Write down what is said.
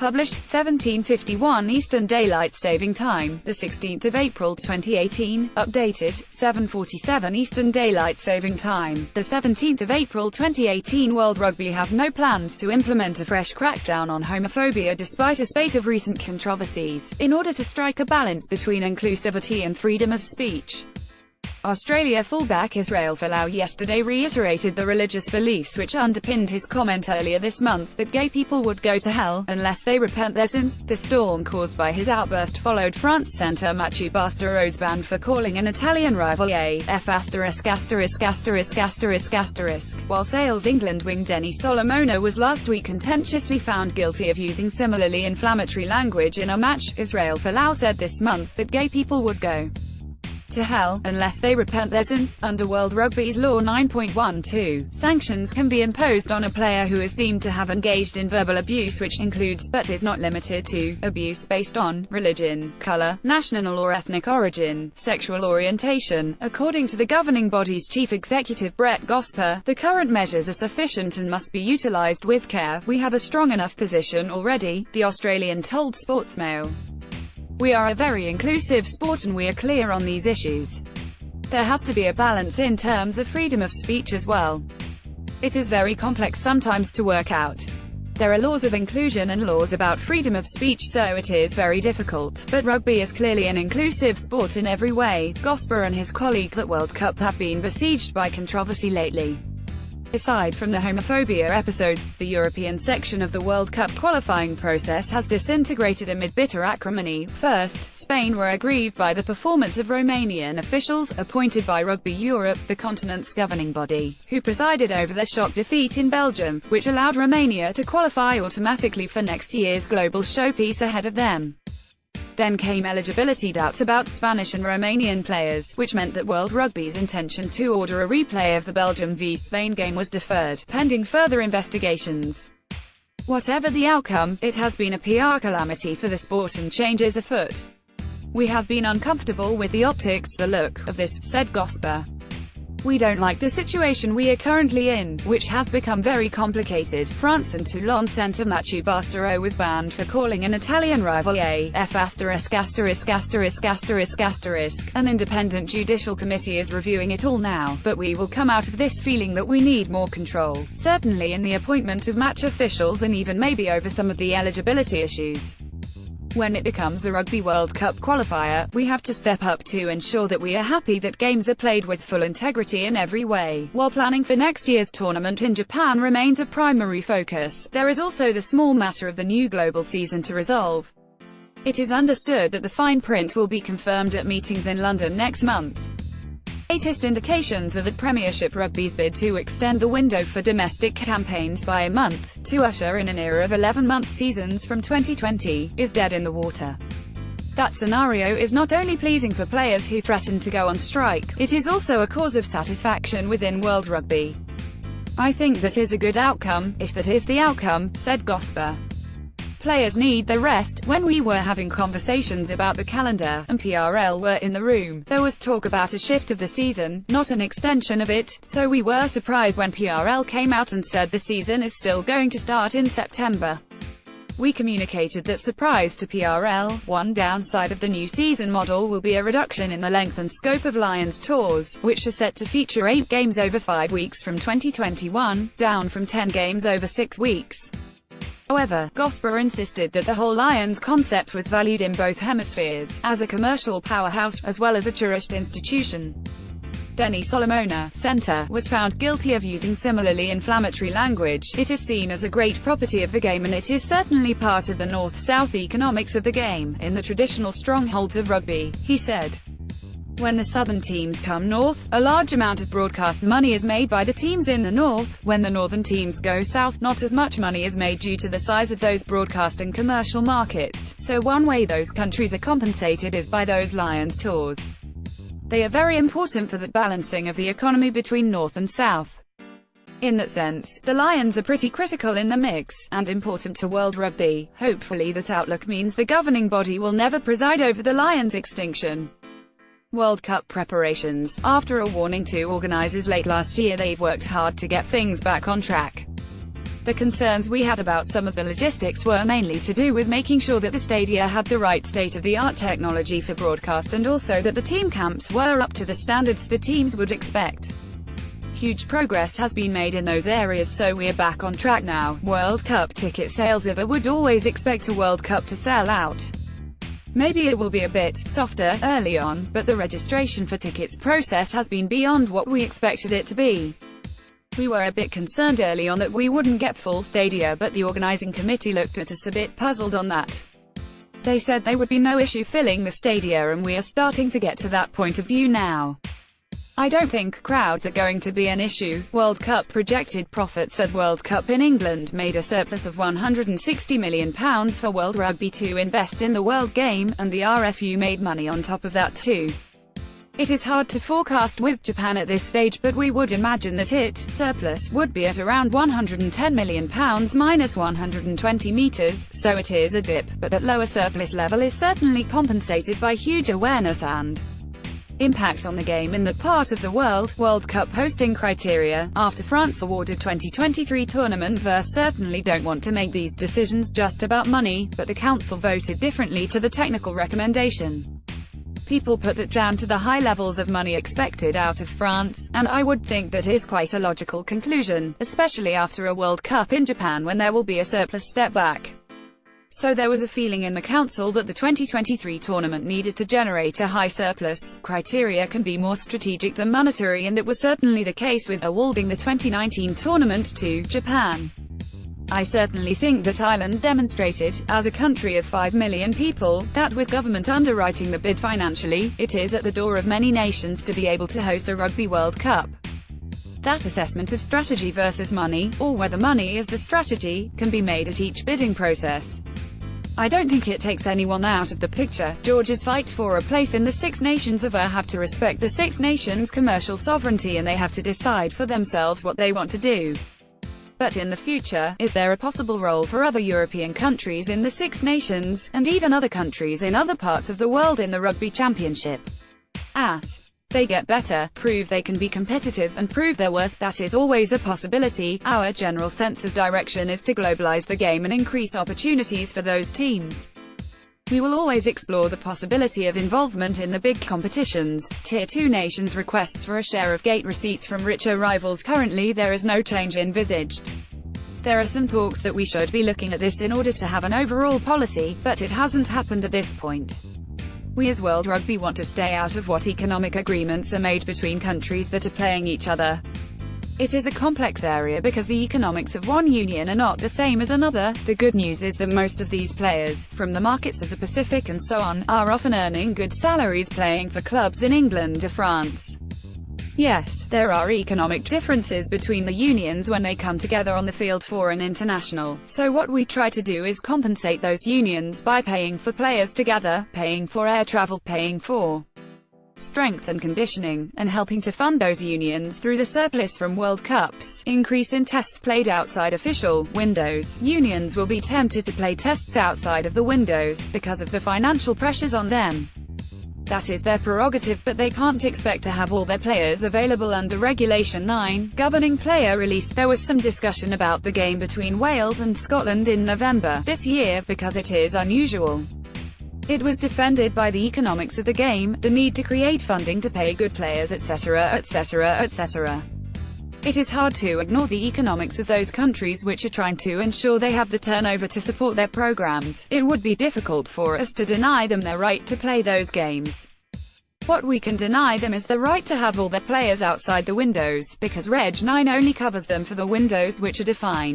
published, 1751 Eastern Daylight Saving Time, the 16th of April, 2018, updated, 7:47 Eastern Daylight Saving Time, the 17th of April, 2018. World Rugby have no plans to implement a fresh crackdown on homophobia despite a spate of recent controversies, in order to strike a balance between inclusivity and freedom of speech. Australia fullback Israel Folau yesterday reiterated the religious beliefs which underpinned his comment earlier this month that gay people would go to hell unless they repent their sins. The storm caused by his outburst followed France centre Mathieu Bastareau's ban for calling an Italian rival AF********, while Sales England wing Denny Solomona was last week contentiously found guilty of using similarly inflammatory language in a match. Israel Folau said this month that gay people would go to hell unless they repent their sins. Under World Rugby's Law 9.12, sanctions can be imposed on a player who is deemed to have engaged in verbal abuse, which includes, but is not limited to, abuse based on religion, color, national or ethnic origin, sexual orientation. According to the governing body's chief executive Brett Gosper, the current measures are sufficient and must be utilized with care. "We have a strong enough position already," the Australian told Sportsmail. "We are a very inclusive sport and we are clear on these issues. There has to be a balance in terms of freedom of speech as well. It is very complex sometimes to work out. There are laws of inclusion and laws about freedom of speech, so it is very difficult, but rugby is clearly an inclusive sport in every way." Gosper and his colleagues at World Cup have been besieged by controversy lately. Aside from the homophobia episodes, the European section of the World Cup qualifying process has disintegrated amid bitter acrimony. First, Spain were aggrieved by the performance of Romanian officials, appointed by Rugby Europe, the continent's governing body, who presided over their shock defeat in Belgium, which allowed Romania to qualify automatically for next year's global showpiece ahead of them. Then came eligibility doubts about Spanish and Romanian players, which meant that World Rugby's intention to order a replay of the Belgium v Spain game was deferred, pending further investigations. Whatever the outcome, it has been a PR calamity for the sport and changes afoot. "We have been uncomfortable with the optics, the look, of this," said Gosper. "We don't like the situation we are currently in, which has become very complicated." France and Toulon centre Mathieu Bastareau was banned for calling an Italian rival AF**********. An independent judicial committee is reviewing it all now, but we will come out of this feeling that we need more control, certainly in the appointment of match officials and even maybe over some of the eligibility issues. When it becomes a Rugby World Cup qualifier, we have to step up to ensure that we are happy that games are played with full integrity in every way. While planning for next year's tournament in Japan remains a primary focus, there is also the small matter of the new global season to resolve. It is understood that the fine print will be confirmed at meetings in London next month. Latest indications are that Premiership Rugby's bid to extend the window for domestic campaigns by a month, to usher in an era of 11-month seasons from 2020, is dead in the water. That scenario is not only pleasing for players who threaten to go on strike, it is also a cause of satisfaction within World Rugby. "I think that is a good outcome, if that is the outcome," said Gosper. "Players need their rest." When we were having conversations about the calendar, and PRL were in the room, there was talk about a shift of the season, not an extension of it, so we were surprised when PRL came out and said the season is still going to start in September. We communicated that surprise to PRL. One downside of the new season model will be a reduction in the length and scope of Lions tours, which are set to feature 8 games over 5 weeks from 2021, down from 10 games over 6 weeks. However, Gosper insisted that the whole Lions concept was valued in both hemispheres, as a commercial powerhouse, as well as a cherished institution. Denny Solomona, centre, was found guilty of using similarly inflammatory language. "It is seen as a great property of the game and it is certainly part of the north-south economics of the game, in the traditional strongholds of rugby," he said. "When the southern teams come north, a large amount of broadcast money is made by the teams in the north. When the northern teams go south, not as much money is made due to the size of those broadcast and commercial markets. So one way those countries are compensated is by those Lions tours. They are very important for the balancing of the economy between north and south. In that sense, the Lions are pretty critical in the mix, and important to World Rugby. Hopefully that outlook means the governing body will never preside over the Lions' extinction." World Cup preparations. After a warning to organisers late last year, they've worked hard to get things back on track. The concerns we had about some of the logistics were mainly to do with making sure that the stadia had the right state-of-the-art technology for broadcast and also that the team camps were up to the standards the teams would expect. Huge progress has been made in those areas, so we're back on track now. World Cup ticket sales. I would always expect a World Cup to sell out. Maybe it will be a bit softer early on, but the registration for tickets process has been beyond what we expected it to be. We were a bit concerned early on that we wouldn't get full stadia, but the organizing committee looked at us a bit puzzled on that. They said there would be no issue filling the stadia, and we are starting to get to that point of view now. I don't think crowds are going to be an issue. World Cup projected profits at World Cup in England made a surplus of £160 million for World Rugby to invest in the World Game, and the RFU made money on top of that too. It is hard to forecast with Japan at this stage, but we would imagine that its surplus would be at around £110 million minus 120 meters, so it is a dip, but that lower surplus level is certainly compensated by huge awareness and impact on the game in that part of the world. World Cup hosting criteria. After France awarded 2023 tournament, certainly don't want to make these decisions just about money, but the council voted differently to the technical recommendation. People put that down to the high levels of money expected out of France, and I would think that is quite a logical conclusion, especially after a World Cup in Japan when there will be a surplus step back. So there was a feeling in the council that the 2023 tournament needed to generate a high surplus. Criteria can be more strategic than monetary, and that was certainly the case with awarding the 2019 tournament to Japan. I certainly think that Ireland demonstrated, as a country of 5 million people, that with government underwriting the bid financially, it is at the door of many nations to be able to host a Rugby World Cup. That assessment of strategy versus money, or whether money is the strategy, can be made at each bidding process. I don't think it takes anyone out of the picture. Georgia's fight for a place in the Six Nations have to respect the Six Nations' commercial sovereignty, and they have to decide for themselves what they want to do. But in the future, is there a possible role for other European countries in the Six Nations, and even other countries in other parts of the world in the Rugby Championship? As they get better, prove they can be competitive, and prove their worth, that is always a possibility. Our general sense of direction is to globalize the game and increase opportunities for those teams. We will always explore the possibility of involvement in the big competitions. Tier 2 nations requests for a share of gate receipts from richer rivals. Currently there is no change envisaged. There are some talks that we should be looking at this in order to have an overall policy, but it hasn't happened at this point. We as World Rugby want to stay out of what economic agreements are made between countries that are playing each other. It is a complex area because the economics of one union are not the same as another. The good news is that most of these players, from the markets of the Pacific and so on, are often earning good salaries playing for clubs in England or France. Yes, there are economic differences between the unions when they come together on the field for an international, so what we try to do is compensate those unions by paying for players together, paying for air travel, paying for strength and conditioning, and helping to fund those unions through the surplus from World Cups. Increase in tests played outside official windows. Unions will be tempted to play tests outside of the windows, because of the financial pressures on them. That is their prerogative, but they can't expect to have all their players available under Regulation 9, governing player release. There was some discussion about the game between Wales and Scotland in November this year, because it is unusual. It was defended by the economics of the game, the need to create funding to pay good players, etc., etc., etc. It is hard to ignore the economics of those countries which are trying to ensure they have the turnover to support their programs. It would be difficult for us to deny them their right to play those games. What we can deny them is the right to have all their players outside the windows, because Reg 9 only covers them for the windows which are defined.